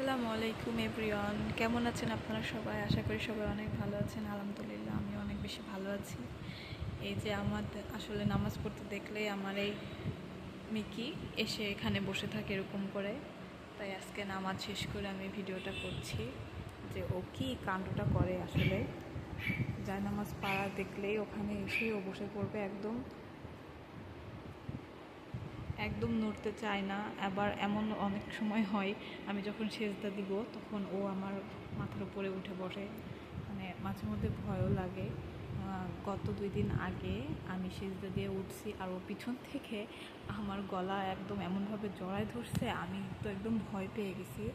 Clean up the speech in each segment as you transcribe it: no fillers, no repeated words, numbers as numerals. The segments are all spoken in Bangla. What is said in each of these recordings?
আসসালামু আলাইকুম এভরিওয়ান, কেমন আছেন আপনারা সবাই? আশা করি সবাই অনেক ভালো আছেন। আলহামদুলিল্লাহ আমি অনেক বেশি ভালো আছি। এই যে আমাদের আসলে নামাজ পড়তে দেখলেই আমার এই মিকি এসে এখানে বসে থাকে এরকম করে। তাই আজকে নামাজ শেষ করে আমি ভিডিওটা করছি যে ও কী কাণ্ডটা করে। আসলে যায় নামাজ পাড়া দেখলেই ওখানে এসে ও বসে পড়বে, একদম একদম নড়তে চায় না। আবার এমন অনেক সময় হয় আমি যখন সেজদা দিব তখন ও আমার মাথার উপরে উঠে বসে, মানে মাঝে মধ্যে ভয়ও লাগে। গত 2 দিন আগে আমি সেজদা দিয়ে উঠছি আর ও পিছন থেকে আমার গলা একদম এমনভাবে জড়ায় ধরছে, আমি তো একদম ভয় পেয়ে গেছি।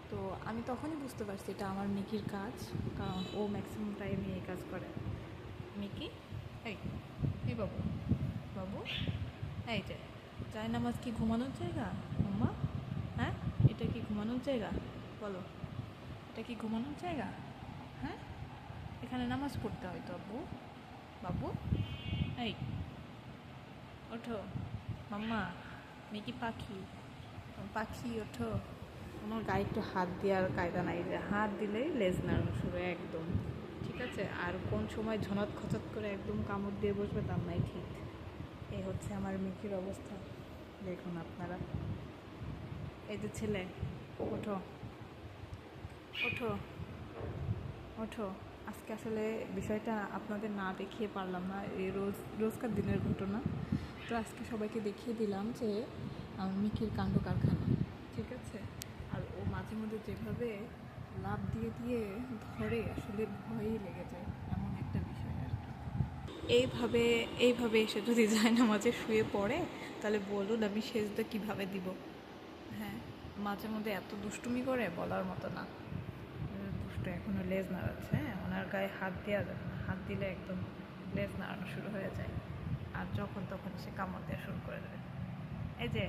তো আমি তখনই বুঝতে পারছি এটা আমার মিকির কাজ, কারণ ও ম্যাক্সিমাম টাইমে এই কাজ করে। মিকি, এই এই বাবু, বাবু, এই যে যায় নামাজ কি ঘুমানোর জায়গা আম্মা? হ্যাঁ, এটা কি ঘুমানোর জায়গা? বলো, এটা কি ঘুমানোর জায়গা? হ্যাঁ, এখানে নামাজ পড়তে হয় তো আব্বু। বাবু, এই ওঠো মাম্মা। মিকি পাখি, পাখি ওঠো। আমার গায়ে একটু হাত দেওয়ার কায়দা নাই, যে হাত দিলেই লেজ নাড়ানো শুরু একদম। ঠিক আছে, আর কোন সময় ঝনত খচত করে একদম কামড় দিয়ে বসবে তার নাই ঠিক। এই হচ্ছে আমার মিকির অবস্থা, দেখুন আপনারা। এই যে ছেলে, ওঠো ওঠো ওঠো। আজকে আসলে বিষয়টা আপনাদের না দেখিয়ে পারলাম না, এই রোজকার দিনের ঘটনা। তো আজকে সবাইকে দেখিয়ে দিলাম যে আমার মিকির কাণ্ড কারখানা। ঠিক আছে, আর ও মাঝে মধ্যে যেভাবে লাফ দিয়ে দিয়ে ধরে, আসলে ভয়ই লেগে যায়, এমন একটা বিষয় আর কি। এইভাবে এইভাবে এসে যদি যায় না মাঝে শুয়ে পড়ে, তাহলে বলুন আমি সেজদা কিভাবে দিব? হ্যাঁ, মাঝে মধ্যে এত দুষ্টুমি করে বলার মতো না। দুষ্ট এখনও লেজ নাড়াচ্ছে। হ্যাঁ, ওনার গায়ে হাত দেওয়া যাবে না, হাত দিলে একদম লেজ নাড়ানো শুরু হয়ে যায়, আর যখন তখন সে কামড় দেওয়া শুরু করে দেবে। এই যে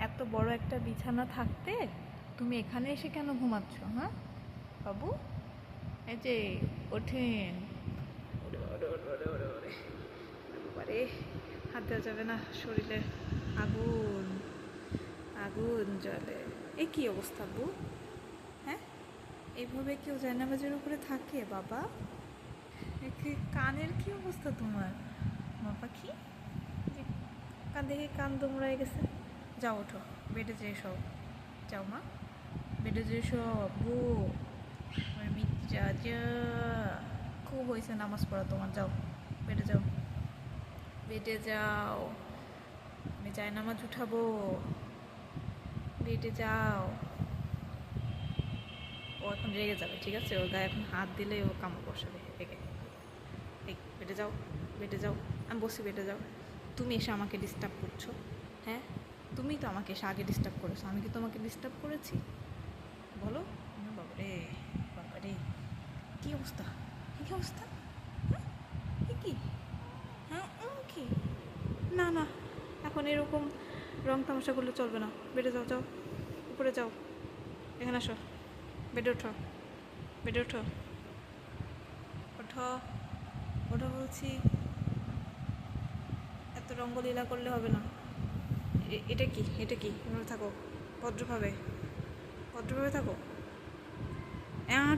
এত বড় একটা বিছানা থাকতে তুমি এখানে এসে কেন ঘুমাচ্ছ? হ্যাঁ বাবু, এই যে ওঠেন। ওরে ওরে ওরে ওরে ওরে ওরে, বাবারে, হাত দেওয়া যাবে না, শরীরে আগুন আগুন জ্বলে। এ কি অবস্থা বউ? হ্যাঁ, এইভাবে কেউ জায়নামাজের উপরে থাকে বাবা? কানের কি অবস্থা তোমার মা পাখি? কান দেখে কান দুমড়ায় গেছে। যাও ওঠো, বেডে যেয়ে সব যাও মা, বেডে যেয়ে সব বউ। আমার মির্জা যা, খুব হয়েছে নামাজ পড়া তোমার, যাও বেডে যাও, বেডে যাও। আমি জায়নামাজ উঠাবো, বেডে যাও। ও এখন রেগে যাবে, ঠিক আছে? ওর গায়ে এখন হাত দিলে ও কামড় বসাবে রেগে। এই বেডে যাও, বেডে যাও। আমি বসি, বেডে যাও। তুমি এসে আমাকে ডিস্টার্ব করছো? হ্যাঁ, তুমি তো আমাকে এসে আগে ডিস্টার্ব করেছো, আমি কি তোমাকে ডিস্টার্ব করেছি? বলো। বাবারে, বাবারে, কী অবস্থা, কী অবস্থা? হ্যাঁ, কি? হ্যাঁ, কি? না না, এখন এরকম রং তামাশা করলে চলবে না। বেডে যাও, যাও উপরে যাও, এখানে আসো, বেডে ওঠো, বেডে ওঠো, ওঠো, ওঠো বলছি। এত রঙ্গলীলা করলে হবে না। এটা কি, এটা কি? এভাবে থাকো, ভদ্রভাবে, ভদ্রভাবে থাকো।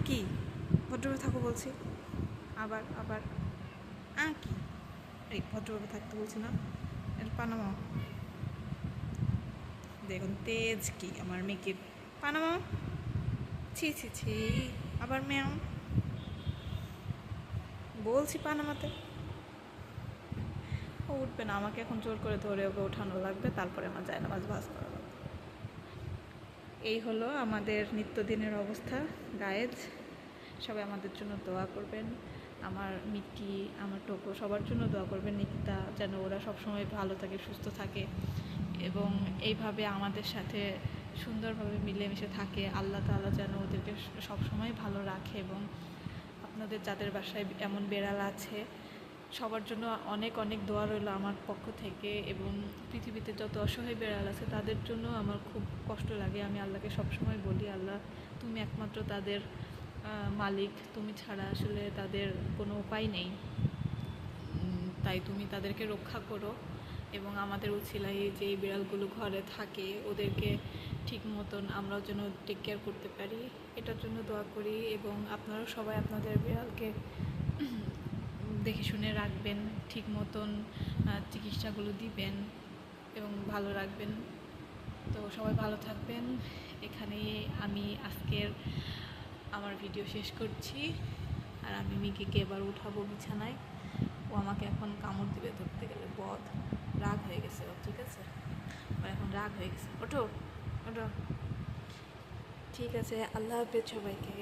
কি ভদ্রভাবে থাকো বলছি, আবার আবার কি? এই ভদ্রভাবে থাকতে বলছি না? এটা পানামা, দেখুন তেজ কি আমার মেয়েকে। পানামা, ছি ছি ছি, আবার ম্যাও বলছি পানামাতে। ও উঠবে না, আমাকে এখন জোর করে ধরে ওকে ওঠানো লাগবে, তারপরে আমার জায়নামাজ ভাঁজ করা লাগবে। এই হলো আমাদের নিত্যদিনের অবস্থা গায়েজ। সবাই আমাদের জন্য দোয়া করবেন, আমার মিকি, আমার টোকো, সবার জন্য দোয়া করবেন। নিকিতা যেন ওরা সবসময় ভালো থাকে, সুস্থ থাকে এবং এইভাবে আমাদের সাথে সুন্দরভাবে মিলেমিশে থাকে। আল্লাহ তাআলা যেন ওদেরকে সবসময় ভালো রাখে। এবং আপনাদের যাদের বাসায় এমন বেড়াল আছে, সবার জন্য অনেক অনেক দোয়া রইল আমার পক্ষ থেকে। এবং পৃথিবীতে যত অসহায় বেড়াল আছে তাদের জন্য আমার খুব কষ্ট লাগে। আমি আল্লাহকে সবসময় বলি, আল্লাহ তুমি একমাত্র তাদের মালিক, তুমি ছাড়া আসলে তাদের কোনো উপায় নেই, তাই তুমি তাদেরকে রক্ষা করো। এবং আমাদের উছিলাই যে এই বিড়ালগুলো ঘরে থাকে ওদেরকে ঠিক মতন আমরাও যেন টেক কেয়ার করতে পারি, এটার জন্য দোয়া করি। এবং আপনারাও সবাই আপনাদের বিড়ালকে দেখে শুনে রাখবেন, ঠিক মতন চিকিৎসাগুলো দিবেন এবং ভালো রাখবেন। তো সবাই ভালো থাকবেন। এখানেই আমি আজকের আমার ভিডিও শেষ করছি। আর আমি মিকিকে এবার উঠাবো বিছানায়, ও আমাকে এখন কামড় দিবে ধরতে গেলে, বদ রাগ হয়ে গেছে ও, ঠিক আছে, ও এখন রাগ হয়ে গেছে। ওঠো ওঠো, ঠিক আছে, আল্লাহ হাফেজ সবাইকে।